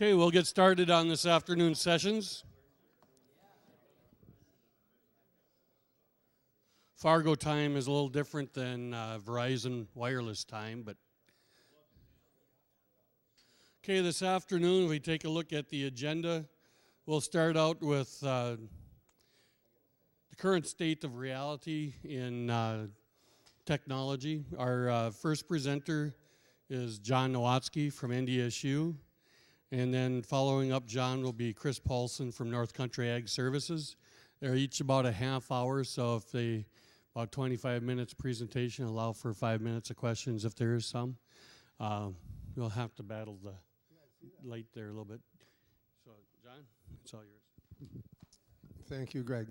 Okay, we'll get started on this afternoon's sessions. Fargo time is a little different than Verizon wireless time, but okay, this afternoon we take a look at the agenda. We'll start out with the current state of reality in technology. Our first presenter is John Nowatzki from NDSU. And then following up John will be Chris Paulson from North Country Ag Services. They're each about a half hour, so if they, about 25 minutes presentation, allow for 5 minutes of questions if there is some. You'll have to battle the light there a little bit. So, John, it's all yours. Thank you, Greg.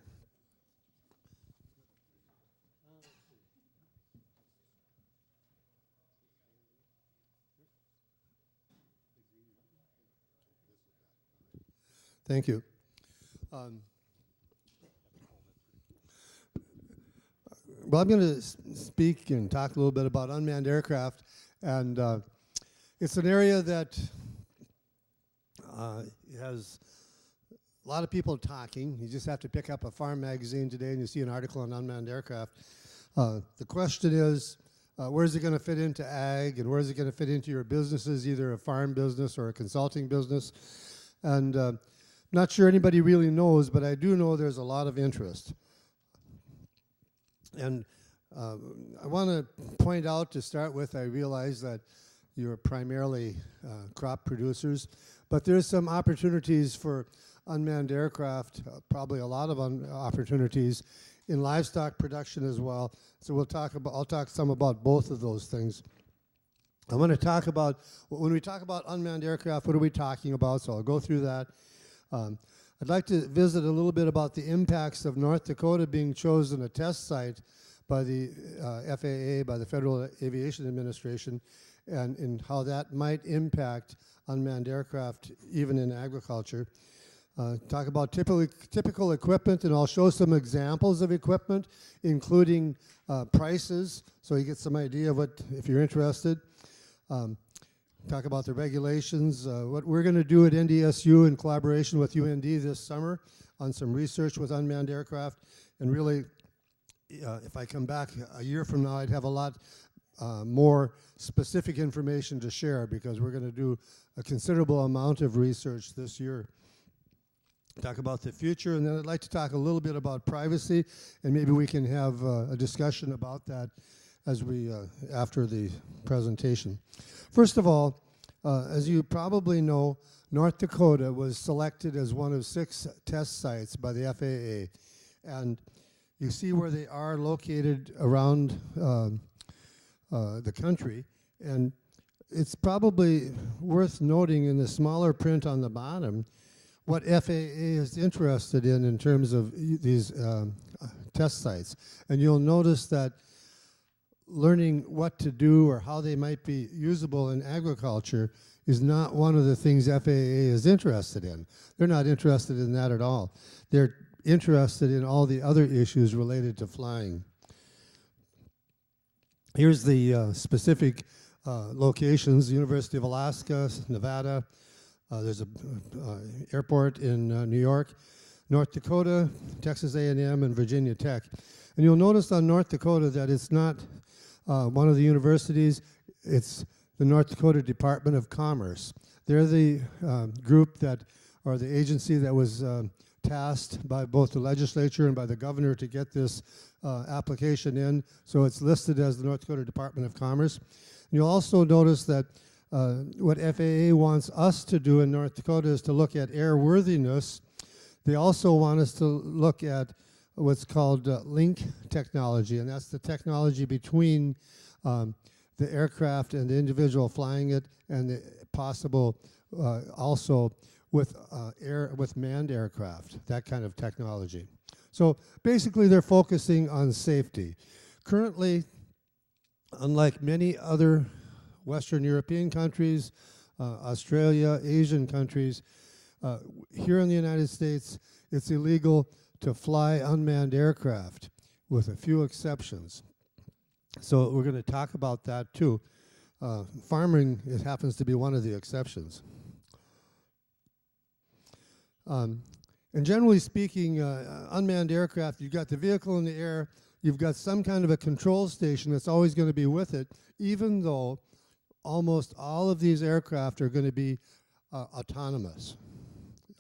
Thank you. Well, I'm going to speak and talk a little bit about unmanned aircraft, and it's an area that has a lot of people talking. You just have to pick up a farm magazine today and you see an article on unmanned aircraft. The question is, where's it going to fit into ag, and where's it going to fit into your businesses, either a farm business or a consulting business? And I'm not sure anybody really knows, but I do know there's a lot of interest. And I want to point out to start with, I realize that you're primarily crop producers, but there's some opportunities for unmanned aircraft, probably a lot of opportunities in livestock production as well. So I'll talk some about both of those things. I want to talk about, when we talk about unmanned aircraft, what are we talking about? So I'll go through that. I'd like to visit a little bit about the impacts of North Dakota being chosen a test site by the FAA, by the Federal Aviation Administration, and how that might impact unmanned aircraft, even in agriculture. Talk about typical equipment, and I'll show some examples of equipment, including prices, so you get some idea of what, if you're interested. Talk about the regulations, what we're going to do at NDSU in collaboration with UND this summer on some research with unmanned aircraft. And really, if I come back a year from now, I'd have a lot more specific information to share, because we're going to do a considerable amount of research this year. Talk about the future, and then I'd like to talk a little bit about privacy, and maybe we can have a discussion about that as we after the presentation. First of all, as you probably know, North Dakota was selected as one of 6 test sites by the FAA, and you see where they are located around the country, and it's probably worth noting in the smaller print on the bottom what FAA is interested in terms of these test sites. And you'll notice that learning what to do or how they might be usable in agriculture is not one of the things FAA is interested in. They're not interested in that at all. They're interested in all the other issues related to flying. Here's the specific locations: University of Alaska, Nevada. There's an airport in New York, North Dakota, Texas A&M, and Virginia Tech. And you'll notice on North Dakota that it's not one of the universities, it's the North Dakota Department of Commerce. They're the group that, or the agency that was tasked by both the legislature and by the governor to get this application in. So it's listed as the North Dakota Department of Commerce. And you'll also notice that what FAA wants us to do in North Dakota is to look at airworthiness. They also want us to look at what's called link technology, and that's the technology between the aircraft and the individual flying it, and the possible also with manned aircraft, that kind of technology. So basically they're focusing on safety. Currently, unlike many other Western European countries, Australia, Asian countries, here in the United States, it's illegal to fly unmanned aircraft, with a few exceptions. So we're going to talk about that too. Farming, it happens to be one of the exceptions. And generally speaking, unmanned aircraft, you've got the vehicle in the air, you've got some kind of a control station that's always going to be with it, even though almost all of these aircraft are going to be autonomous.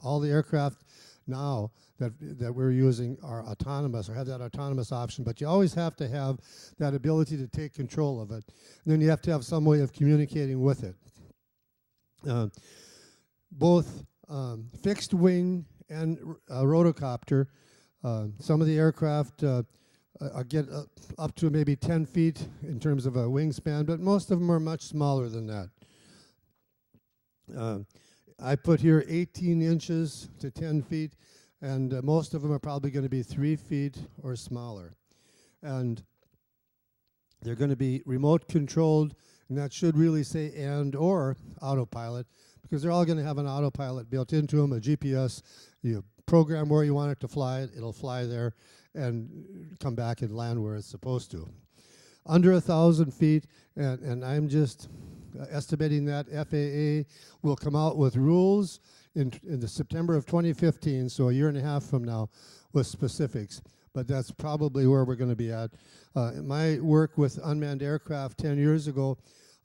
All the aircraft now that we're using are autonomous or have that autonomous option, but you always have to have that ability to take control of it. And then you have to have some way of communicating with it. Both fixed wing and rotocopter, some of the aircraft get up to maybe 10 feet in terms of a wingspan, but most of them are much smaller than that. I put here 18 inches to 10 feet, and most of them are probably going to be 3 feet or smaller. And they're going to be remote controlled, and that should really say and or autopilot, because they're all going to have an autopilot built into them, a GPS. You program where you want it to fly, it'll fly there and come back and land where it's supposed to. Under 1,000 feet, and I'm just estimating that FAA will come out with rules in the September of 2015, so a year and a half from now, with specifics. But that's probably where we're going to be at. My work with unmanned aircraft 10 years ago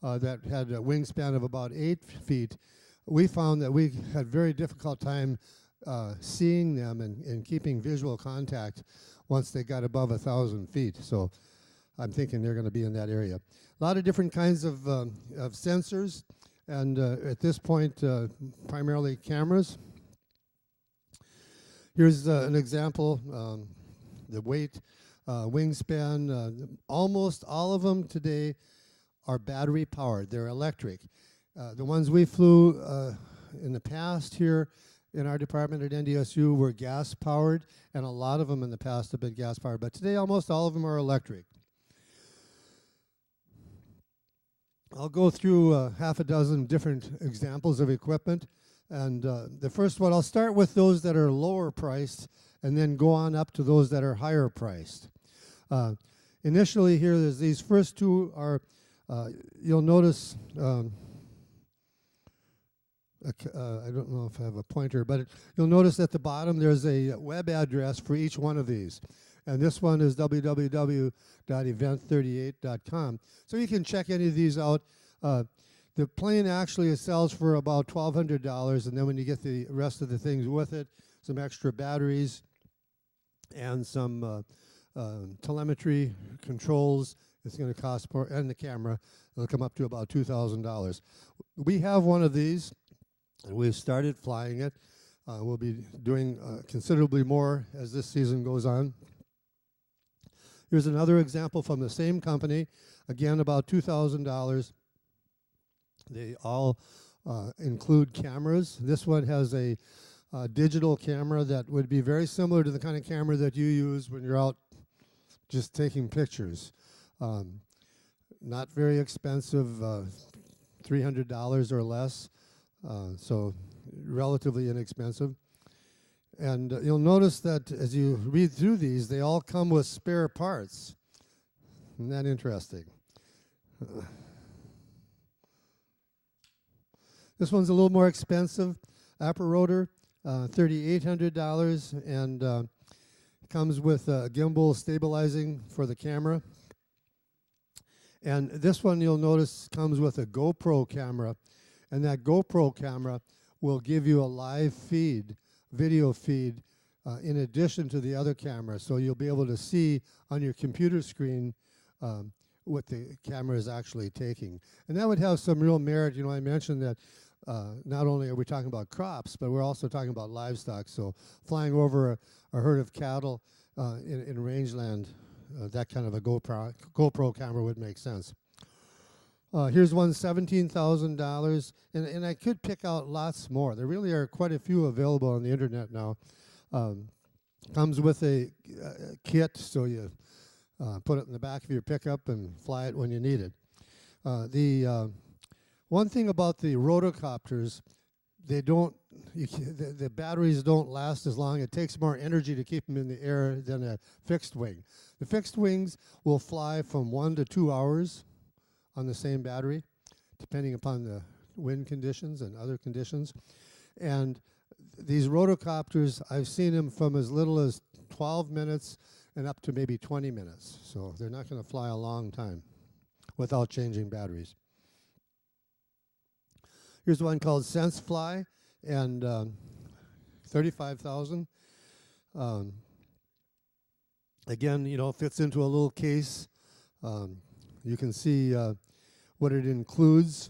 that had a wingspan of about 8 feet, we found that we had very difficult time seeing them and keeping visual contact once they got above 1,000 feet. So I'm thinking they're going to be in that area. A lot of different kinds of sensors, and at this point, primarily cameras. Here's an example, the weight, wingspan. Almost all of them today are battery powered. They're electric. The ones we flew in the past here in our department at NDSU were gas powered, and a lot of them in the past have been gas powered, but today almost all of them are electric. I'll go through half a dozen different examples of equipment, and the first one, I'll start with those that are lower priced and then go on up to those that are higher priced. Initially here, there's these first two are, you'll notice, I don't know if I have a pointer, but you'll notice at the bottom there's a web address for each one of these. And this one is www.event38.com. So you can check any of these out. The plane actually sells for about $1,200, and then when you get the rest of the things with it, some extra batteries and some telemetry controls, it's going to cost more, and the camera, it'll come up to about $2,000. We have one of these, and we've started flying it. We'll be doing considerably more as this season goes on. Here's another example from the same company, again about $2,000. They all include cameras. This one has a digital camera that would be very similar to the kind of camera that you use when you're out just taking pictures. Not very expensive, $300 or less, so relatively inexpensive. And you'll notice that as you read through these, they all come with spare parts. Isn't that interesting? This one's a little more expensive. Upper rotor, $3,800, and comes with gimbal stabilizing for the camera. And this one, you'll notice, comes with a GoPro camera, and that GoPro camera will give you a live feed, video feed, in addition to the other camera. So you'll be able to see on your computer screen what the camera is actually taking. And that would have some real merit. You know, I mentioned that not only are we talking about crops, but we're also talking about livestock. So flying over a herd of cattle in rangeland, that kind of a GoPro camera would make sense. Here's one, $17,000, and I could pick out lots more. There really are quite a few available on the internet now. Comes with a kit, so you put it in the back of your pickup and fly it when you need it. The one thing about the rotocopters, they don't, the batteries don't last as long. It takes more energy to keep them in the air than a fixed wing. The fixed wings will fly from 1 to 2 hours on the same battery, depending upon the wind conditions and other conditions. And these rotocopters, I've seen them from as little as 12 minutes and up to maybe 20 minutes. So they're not going to fly a long time without changing batteries. Here's one called SenseFly, and 35,000. Again, you know, fits into a little case. You can see what it includes.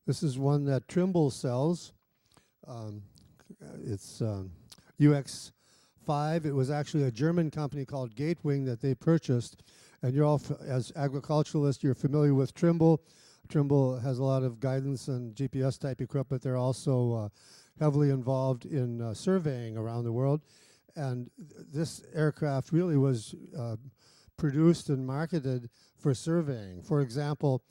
This is one that Trimble sells. It's UX5. It was actually a German company called Gatewing that they purchased. And you're all, as agriculturalists, you're familiar with Trimble. Trimble has a lot of guidance and GPS type equipment. They're also heavily involved in surveying around the world. And this aircraft really was produced and marketed for surveying. For example,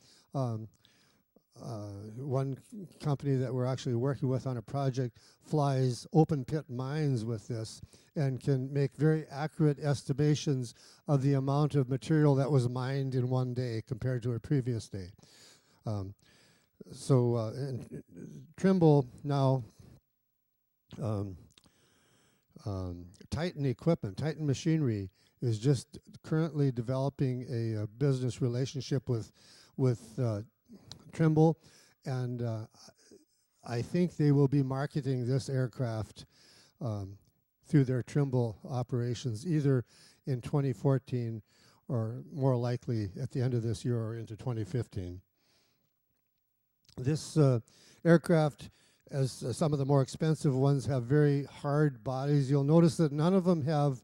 one company that we're actually working with on a project flies open pit mines with this and can make very accurate estimations of the amount of material that was mined in one day compared to a previous day. Trimble now, Titan equipment, Titan machinery is just currently developing a business relationship with Trimble, and I think they will be marketing this aircraft through their Trimble operations either in 2014 or more likely at the end of this year or into 2015. This aircraft, as some of the more expensive ones, have very hard bodies. You'll notice that none of them have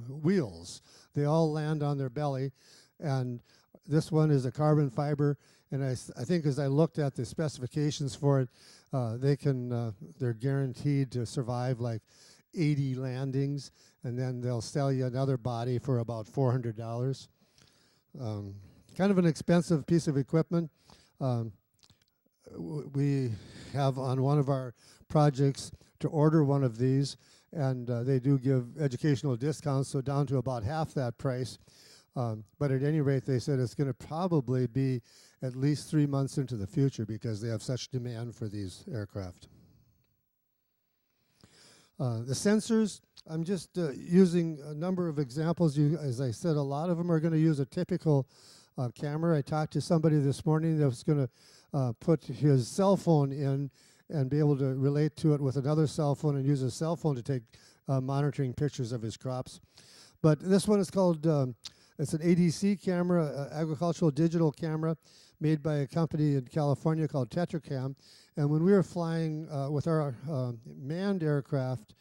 wheels. They all land on their belly, and this one is a carbon fiber. And I think as I looked at the specifications for it, they're guaranteed to survive like 80 landings, and then they'll sell you another body for about $400. Kind of an expensive piece of equipment. We have on one of our projects to order one of these, and they do give educational discounts, so down to about half that price. But at any rate, they said it's going to probably be at least 3 months into the future because they have such demand for these aircraft. The sensors, I'm just using a number of examples. As I said, a lot of them are going to use a typical camera. I talked to somebody this morning that was going to put his cell phone in and be able to relate to it with another cell phone and use his cell phone to take monitoring pictures of his crops. But this one is called, it's an ADC camera, agricultural digital camera, made by a company in California called Tetracam. And when we were flying with our manned aircraft,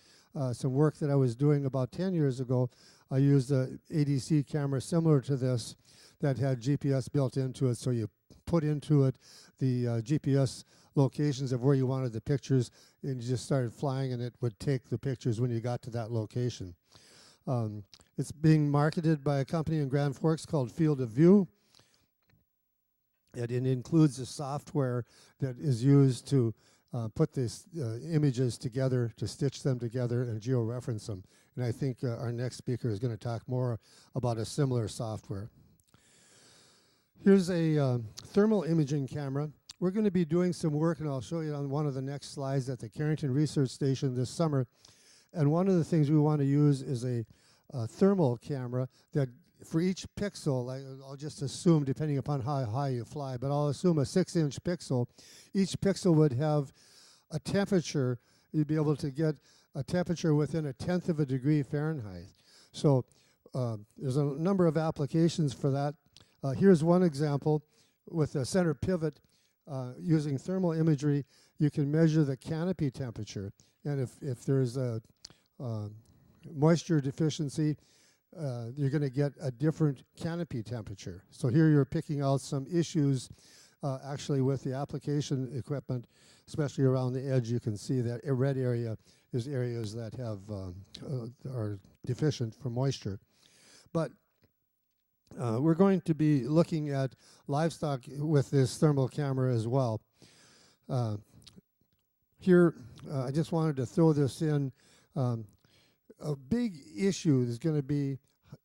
some work that I was doing about 10 years ago, I used an ADC camera similar to this that had GPS built into it. So you put into it the GPS locations of where you wanted the pictures, and you just started flying, and it would take the pictures when you got to that location. It's being marketed by a company in Grand Forks called Field of View. It includes a software that is used to put these images together, to stitch them together and georeference them. And I think our next speaker is going to talk more about a similar software. Here's a thermal imaging camera. We're going to be doing some work, and I'll show you on one of the next slides, at the Carrington Research Station this summer. And one of the things we want to use is a thermal camera that for each pixel, like I'll just assume, depending upon how high you fly, but I'll assume a 6-inch pixel. Each pixel would have a temperature. You'd be able to get a temperature within 1/10 of a degree Fahrenheit. So there's a number of applications for that. Here's one example with a center pivot. Using thermal imagery, you can measure the canopy temperature. And if there's a moisture deficiency, you're going to get a different canopy temperature. So here you're picking out some issues actually with the application equipment, especially around the edge. You can see that a red area is areas that are deficient for moisture. But we're going to be looking at livestock with this thermal camera as well. Here, I just wanted to throw this in. A big issue is going to be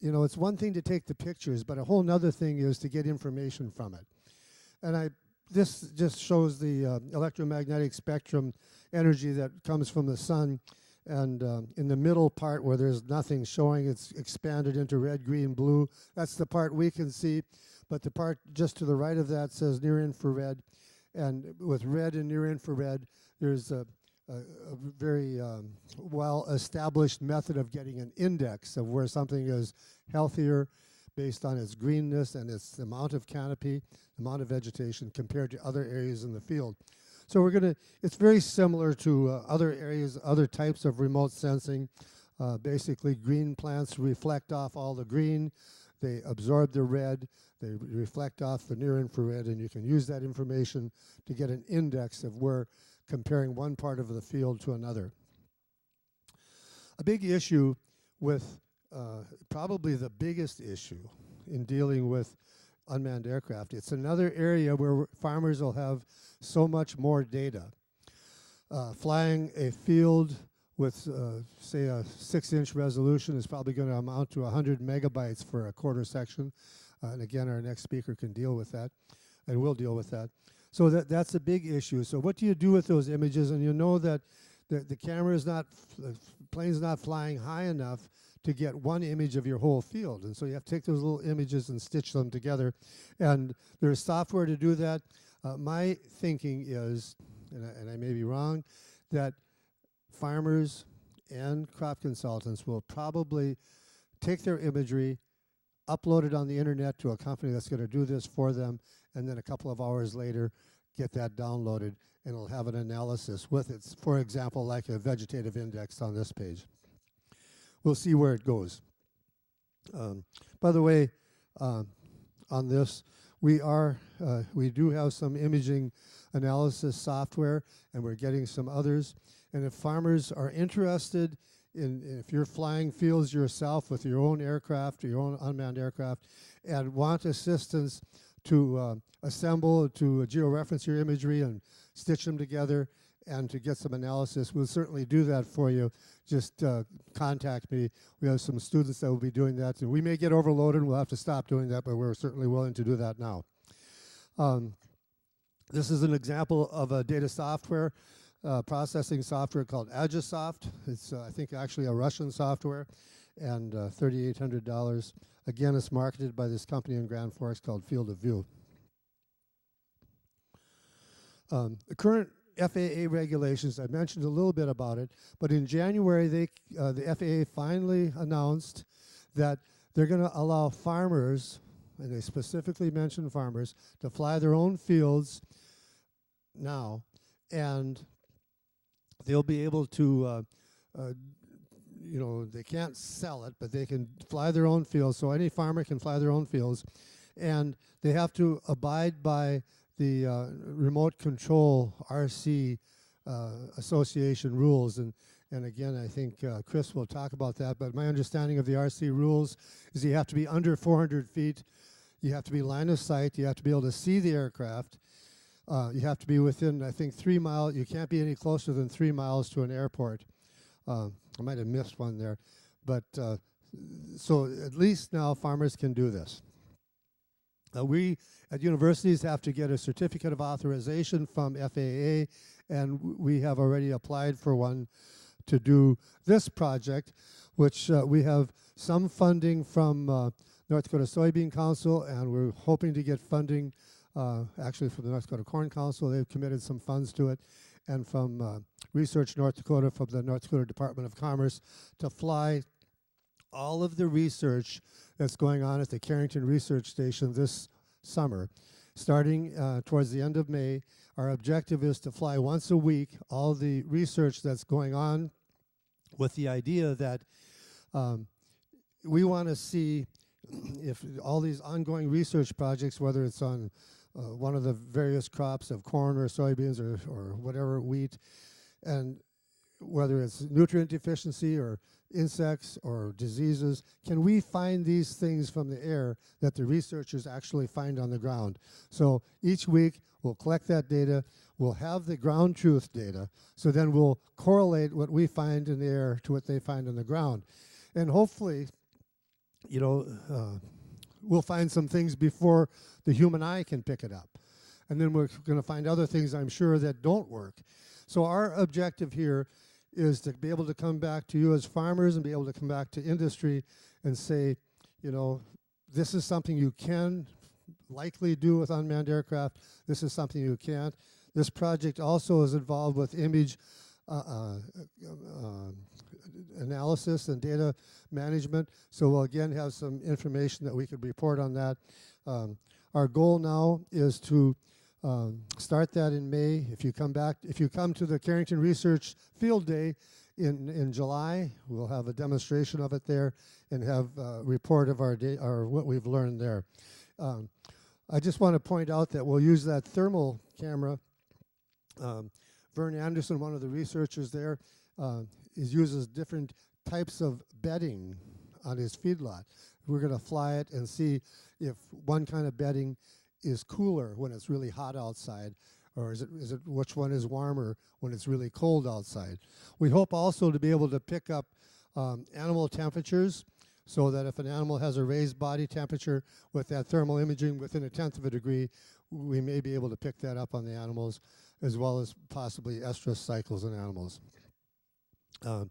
you know, it's one thing to take the pictures, but a whole nother thing is to get information from it. And this just shows the electromagnetic spectrum energy that comes from the sun. And in the middle part where there's nothing showing, it's expanded into red, green, blue. That's the part we can see. But the part just to the right of that says near infrared. And with red and near infrared, there's a very well-established method of getting an index of where something is healthier based on its greenness and its amount of canopy, amount of vegetation compared to other areas in the field. So we're going to, it's very similar to other areas, other types of remote sensing. Basically, green plants reflect off all the green. They absorb the red. They reflect off the near infrared, and you can use that information to get an index of where comparing one part of the field to another. A big issue with, probably the biggest issue in dealing with unmanned aircraft, it's another area where farmers will have so much more data. Flying a field with, say, a 6-inch resolution is probably going to amount to 100 megabytes for a quarter section. And again, our next speaker can deal with that, and will deal with that. So that's a big issue. So what do you do with those images? And you know that the camera is not, the plane's not flying high enough to get one image of your whole field. And so you have to take those little images and stitch them together. And there's software to do that. My thinking is, and I may be wrong, that farmers and crop consultants will probably take their imagery, upload it on the internet to a company that's going to do this for them, and then a couple of hours later get that downloaded, and it'll have an analysis with it, for example, like a vegetative index on this page. We'll see where it goes. By the way, on this, we do have some imaging analysis software, and we're getting some others. And if farmers are interested if you're flying fields yourself with your own aircraft or your own unmanned aircraft and want assistance to assemble, to georeference your imagery and stitch them together and to get some analysis, we'll certainly do that for you. Just contact me. We have some students that will be doing that. And we may get overloaded and we'll have to stop doing that, but we're certainly willing to do that now. This is an example of a data software processing software called Agisoft. It's, I think, actually a Russian software, and $3,800. Again, it's marketed by this company in Grand Forks called Field of View. The current FAA regulations, I mentioned a little bit about it, but in January, the FAA finally announced that they're going to allow farmers, and they specifically mentioned farmers, to fly their own fields now, and they'll be able to, you know, they can't sell it, but they can fly their own fields. So any farmer can fly their own fields. And they have to abide by the remote control RC association rules. And again, I think Chris will talk about that. But my understanding of the RC rules is you have to be under 400 feet. You have to be line of sight. You have to be able to see the aircraft. You have to be within, I think, 3 miles. You can't be any closer than 3 miles to an airport. I might have missed one there. But so at least now farmers can do this. We at universities have to get a certificate of authorization from FAA, and we have already applied for one to do this project, which we have some funding from North Dakota Soybean Council, and we're hoping to get funding actually from the North Dakota Corn Council. They've committed some funds to it, and from Research North Dakota, from the North Dakota Department of Commerce, to fly all of the research that's going on at the Carrington Research Station this summer. Starting towards the end of May, our objective is to fly once a week all the research that's going on, with the idea that we want to see if all these ongoing research projects, whether it's on one of the various crops of corn or soybeans or whatever, wheat, and whether it's nutrient deficiency or insects or diseases, can we find these things from the air that the researchers actually find on the ground? So each week we'll collect that data, we'll have the ground truth data, so then we'll correlate what we find in the air to what they find on the ground. And hopefully we'll find some things before the human eye can pick it up. And then we're going to find other things, I'm sure, that don't work. So our objective here is to be able to come back to you as farmers and be able to come back to industry and say, this is something you can likely do with unmanned aircraft. This is something you can't. This project also is involved with image analysis and data management. So we'll again have some information that we could report on that. Our goal now is to start that in May. If you come to the Carrington Research Field Day in July, we'll have a demonstration of it there and have a report of our what we've learned there. I just want to point out that we'll use that thermal camera. Vern Anderson, one of the researchers there, uses different types of bedding on his feedlot. We're going to fly it and see if one kind of bedding is cooler when it's really hot outside, or is it which one is warmer when it's really cold outside. We hope also to be able to pick up animal temperatures, so that if an animal has a raised body temperature with that thermal imaging within 1/10 of a degree, we may be able to pick that up on the animals, as well as possibly estrus cycles in animals. The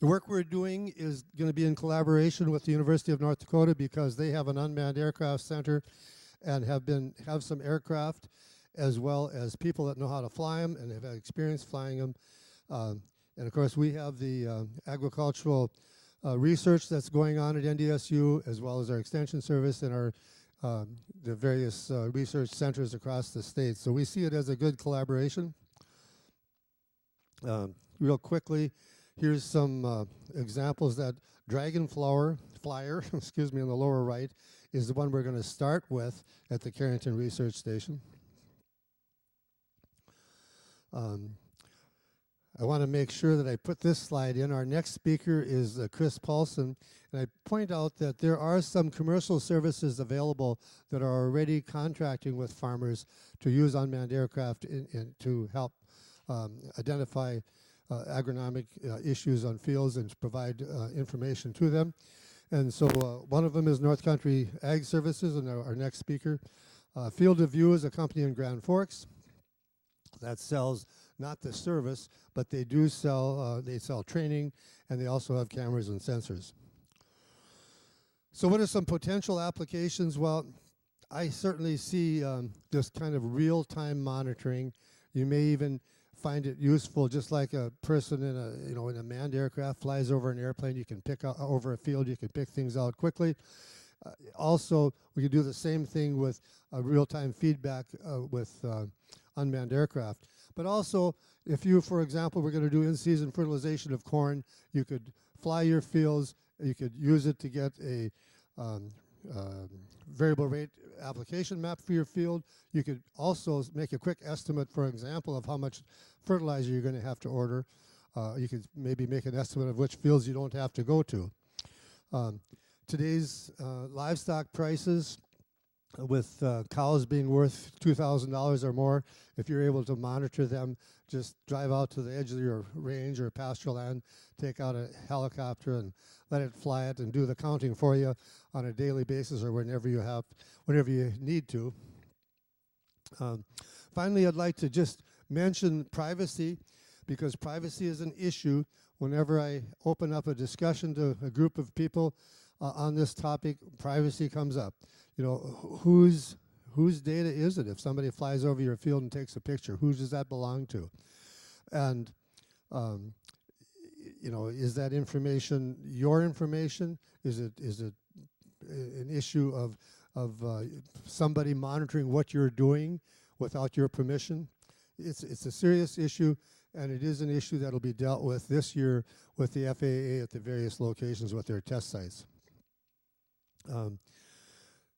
work we're doing is going to be in collaboration with the University of North Dakota, because they have an unmanned aircraft center and have some aircraft, as well as people that know how to fly them and have had experience flying them. And of course, we have the agricultural research that's going on at NDSU, as well as our extension service and our the various research centers across the state. So we see it as a good collaboration. Real quickly, here's some examples. That dragon flyer, excuse me, on the lower right, is the one we're going to start with at the Carrington Research Station. I want to make sure that I put this slide in. Our next speaker is Chris Paulson, and I point out that there are some commercial services available that are already contracting with farmers to use unmanned aircraft to help identify agronomic issues on fields and to provide information to them. And so one of them is North Country Ag Services, and our next speaker. Field of View is a company in Grand Forks that sells not the service, but they do sell, they sell training, and they also have cameras and sensors. So what are some potential applications? Well, I certainly see this kind of real-time monitoring. You may even find it useful, just like a person in a manned aircraft flies over an airplane. You can pick out over a field. You can pick things out quickly. Also, we can do the same thing with real-time feedback with unmanned aircraft. But also, if you, for example, were going to do in-season fertilization of corn, you could fly your fields. You could use it to get a variable rate application map for your field. You could also make a quick estimate, for example, of how much fertilizer you're going to have to order. You could maybe make an estimate of which fields you don't have to go to. Today's livestock prices, with cows being worth $2,000 or more, if you're able to monitor them, just drive out to the edge of your range or pasture land, take out a helicopter and let it fly it and do the counting for you on a daily basis or whenever you need to. Finally, I'd like to just mention privacy, because privacy is an issue. Whenever I open up a discussion to a group of people on this topic, privacy comes up. Whose data is it? If somebody flies over your field and takes a picture, who does that belong to? And is that information your information? Is it an issue of somebody monitoring what you're doing without your permission? It's a serious issue, and it is an issue that will be dealt with this year with the FAA at the various locations with their test sites.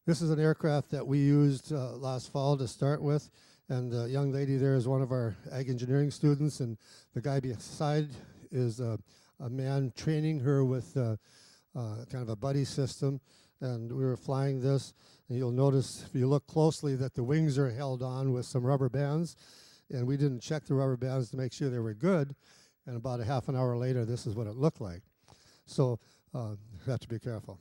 This is an aircraft that we used last fall to start with, and the young lady there is one of our ag engineering students, and the guy beside is a man training her with kind of a buddy system, and we were flying this, and you'll notice if you look closely that the wings are held on with some rubber bands, and we didn't check the rubber bands to make sure they were good, and about a half an hour later this is what it looked like. So you have to be careful.